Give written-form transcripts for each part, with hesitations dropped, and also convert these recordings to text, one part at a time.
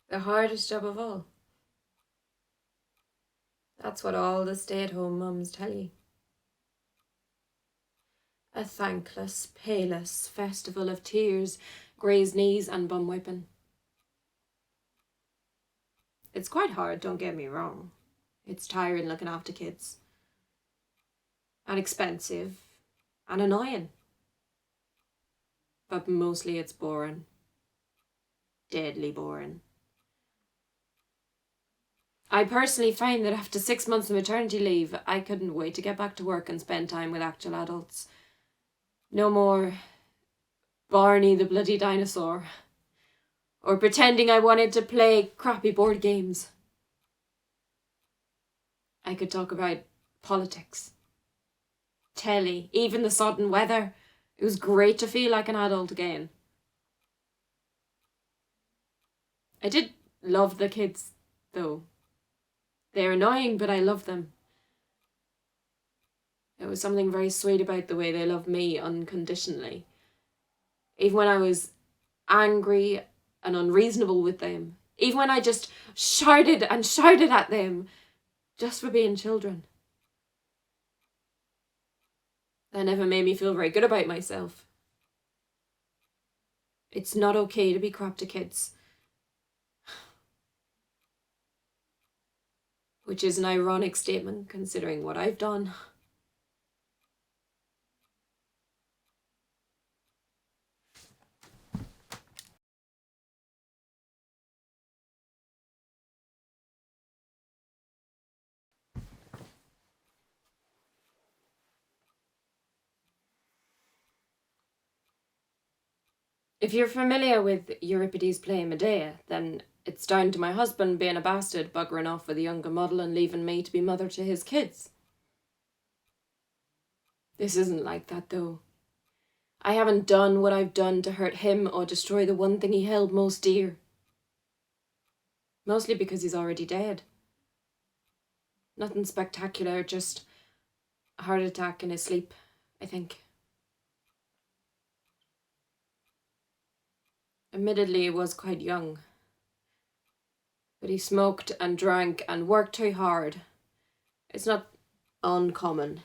The hardest job of all. That's what all the stay-at-home mums tell you. A thankless, payless festival of tears, grazed knees and bum whipping. It's quite hard, don't get me wrong. It's tiring looking after kids. And expensive. And annoying. But mostly it's boring. Deadly boring. I personally find that after 6 months of maternity leave, I couldn't wait to get back to work and spend time with actual adults. No more Barney the bloody dinosaur. Or pretending I wanted to play crappy board games. I could talk about politics, telly, even the sodden weather. It was great to feel like an adult again. I did love the kids, though. They're annoying, but I love them. There was something very sweet about the way they loved me unconditionally. Even when I was angry and unreasonable with them. Even when I just shouted and shouted at them just for being children. That never made me feel very good about myself. It's not okay to be crap to kids. Which is an ironic statement considering what I've done. If you're familiar with Euripides' play Medea, then it's down to my husband being a bastard, buggering off with a younger model and leaving me to be mother to his kids. This isn't like that, though. I haven't done what I've done to hurt him or destroy the one thing he held most dear. Mostly because he's already dead. Nothing spectacular, just a heart attack in his sleep, I think. Admittedly, he was quite young. But he smoked and drank and worked too hard. It's not uncommon.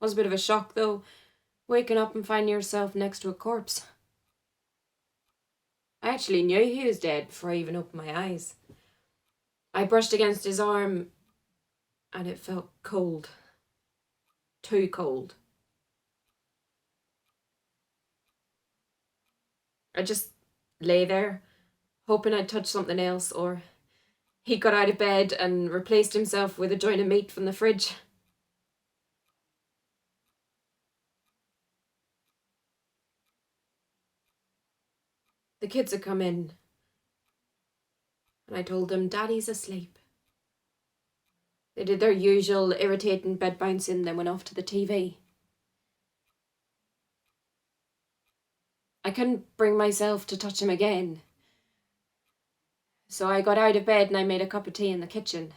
Was a bit of a shock, though, waking up and finding yourself next to a corpse. I actually knew he was dead before I even opened my eyes. I brushed against his arm and it felt cold. Too cold. I just lay there, hoping I'd touch something else, or he got out of bed and replaced himself with a joint of meat from the fridge. The kids had come in, and I told them Daddy's asleep. They did their usual irritating bed bouncing, then went off to the TV. I couldn't bring myself to touch him again. So I got out of bed and I made a cup of tea in the kitchen.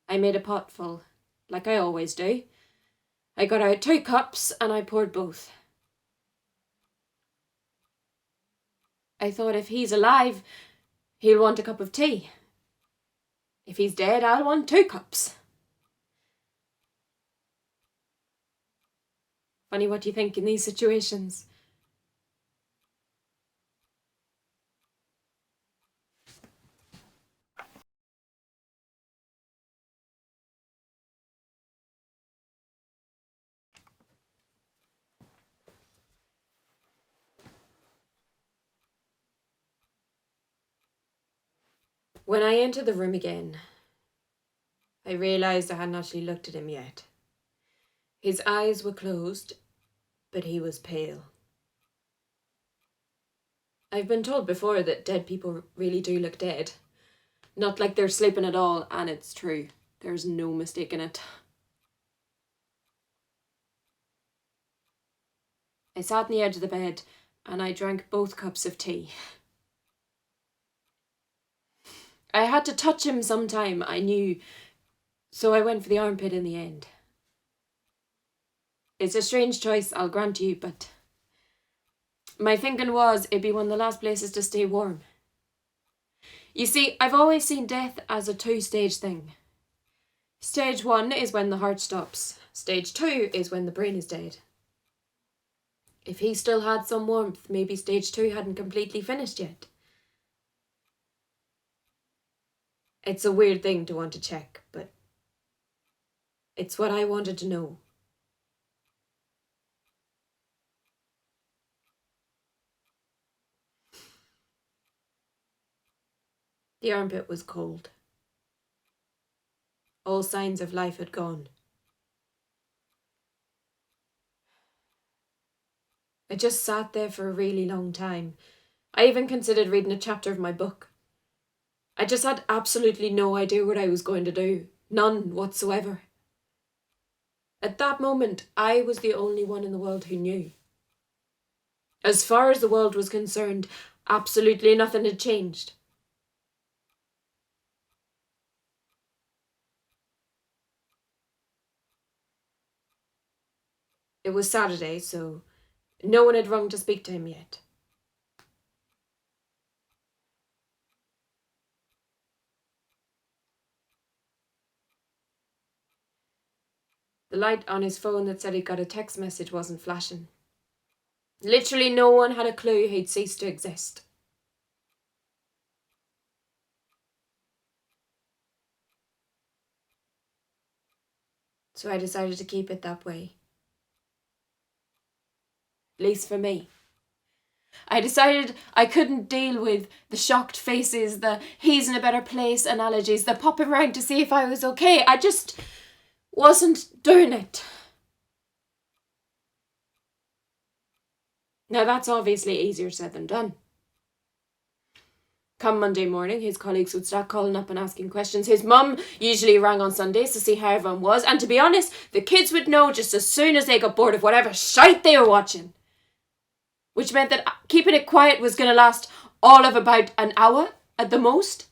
I made a pot full, like I always do. I got out 2 cups and I poured both. I thought if he's alive, he'll want a cup of tea. If he's dead, I'll want 2 cups. Funny what you think in these situations. When I entered the room again, I realised I hadn't actually looked at him yet. His eyes were closed, but he was pale. I've been told before that dead people really do look dead. Not like they're sleeping at all, and it's true. There's no mistaking it. I sat on the edge of the bed and I drank both cups of tea. I had to touch him sometime, I knew, so I went for the armpit in the end. It's a strange choice, I'll grant you, but My thinking was it'd be one of the last places to stay warm. You see, I've always seen death as a 2-stage thing. Stage 1 is when the heart stops. Stage 2 is when the brain is dead. If he still had some warmth, maybe stage 2 hadn't completely finished yet. It's a weird thing to want to check, but it's what I wanted to know. The armpit was cold. All signs of life had gone. I just sat there for a really long time. I even considered reading a chapter of my book. I just had absolutely no idea what I was going to do. None whatsoever. At that moment, I was the only one in the world who knew. As far as the world was concerned, absolutely nothing had changed. It was Saturday, so no one had rung to speak to him yet. The light on his phone that said he got a text message wasn't flashing. Literally no one had a clue he'd ceased to exist. So I decided to keep it that way. At least for me. I decided I couldn't deal with the shocked faces, the he's in a better place analogies, the popping round to see if I was okay. I just wasn't doing it. Now that's obviously easier said than done. Come Monday morning, his colleagues would start calling up and asking questions. His mum usually rang on Sundays to see how everyone was, and to be honest, the kids would know just as soon as they got bored of whatever shite they were watching. Which meant that keeping it quiet was going to last all of about an hour at the most.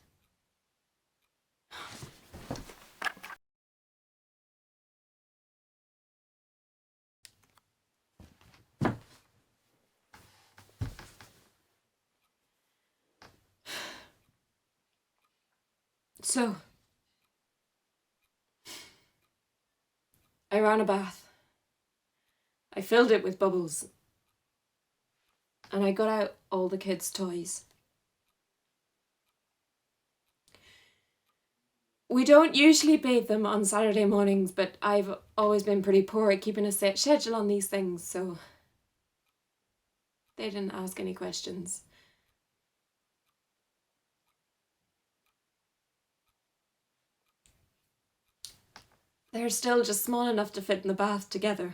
So, I ran a bath. I filled it with bubbles. And I got out all the kids' toys. We don't usually bathe them on Saturday mornings, but I've always been pretty poor at keeping a set schedule on these things, so they didn't ask any questions. They're still just small enough to fit in the bath together.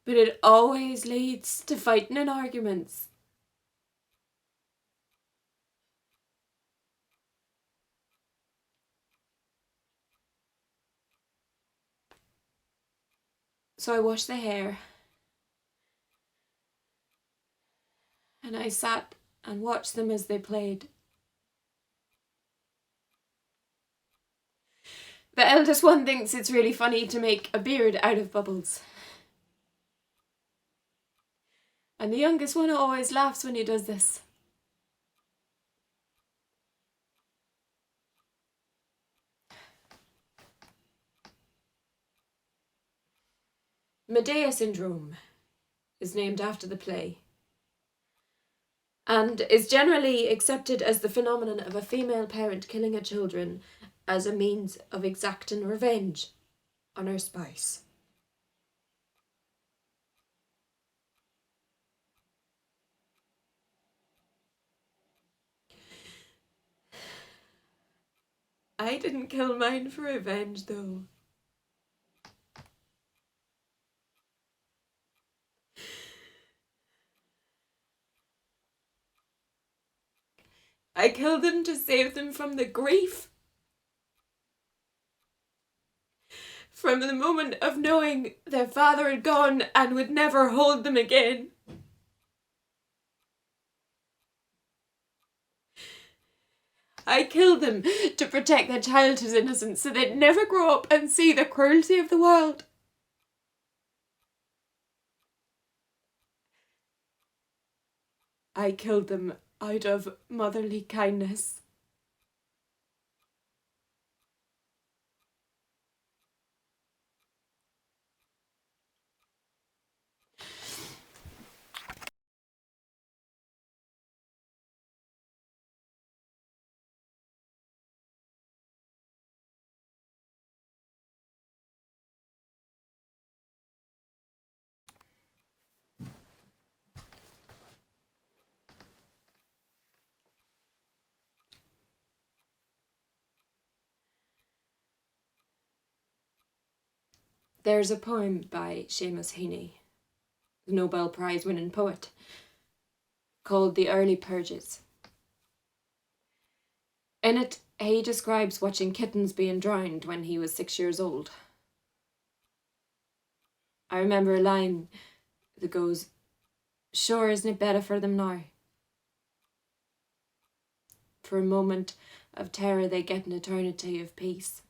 But it always leads to fighting and arguments. So I washed the hair. And I sat and watched them as they played. The eldest one thinks it's really funny to make a beard out of bubbles. And the youngest one always laughs when he does this. Medea syndrome is named after the play and is generally accepted as the phenomenon of a female parent killing her children as a means of exacting revenge on her spouse. I didn't kill mine for revenge, though. I killed them to save them from the grief. From the moment of knowing their father had gone and would never hold them again. I killed them to protect their childhood's innocence so they'd never grow up and see the cruelty of the world. I killed them out of motherly kindness. There's a poem by Seamus Heaney, the Nobel Prize winning poet, called The Early Purges. In it, he describes watching kittens being drowned when he was 6 years old. I remember a line that goes, "Sure, isn't it better for them now?" For a moment of terror, they get an eternity of peace.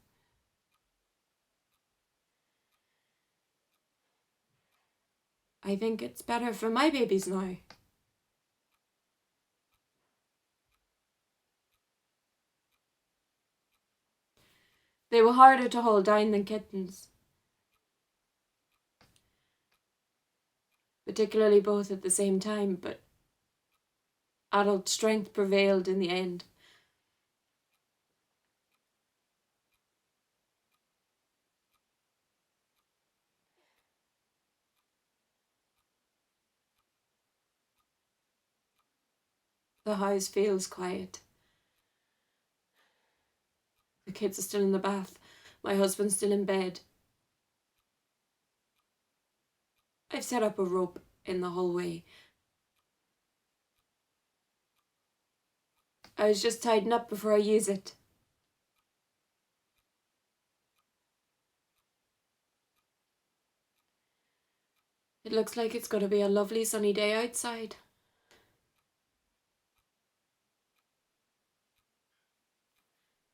I think it's better for my babies now. They were harder to hold down than kittens, particularly both at the same time, but adult strength prevailed in the end. The house feels quiet. The kids are still in the bath. My husband's still in bed. I've set up a rope in the hallway. I was just tidying up before I use it. It looks like it's going to be a lovely sunny day outside.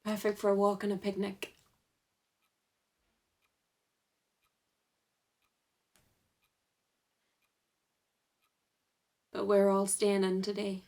Perfect for a walk and a picnic. But we're all staying in today.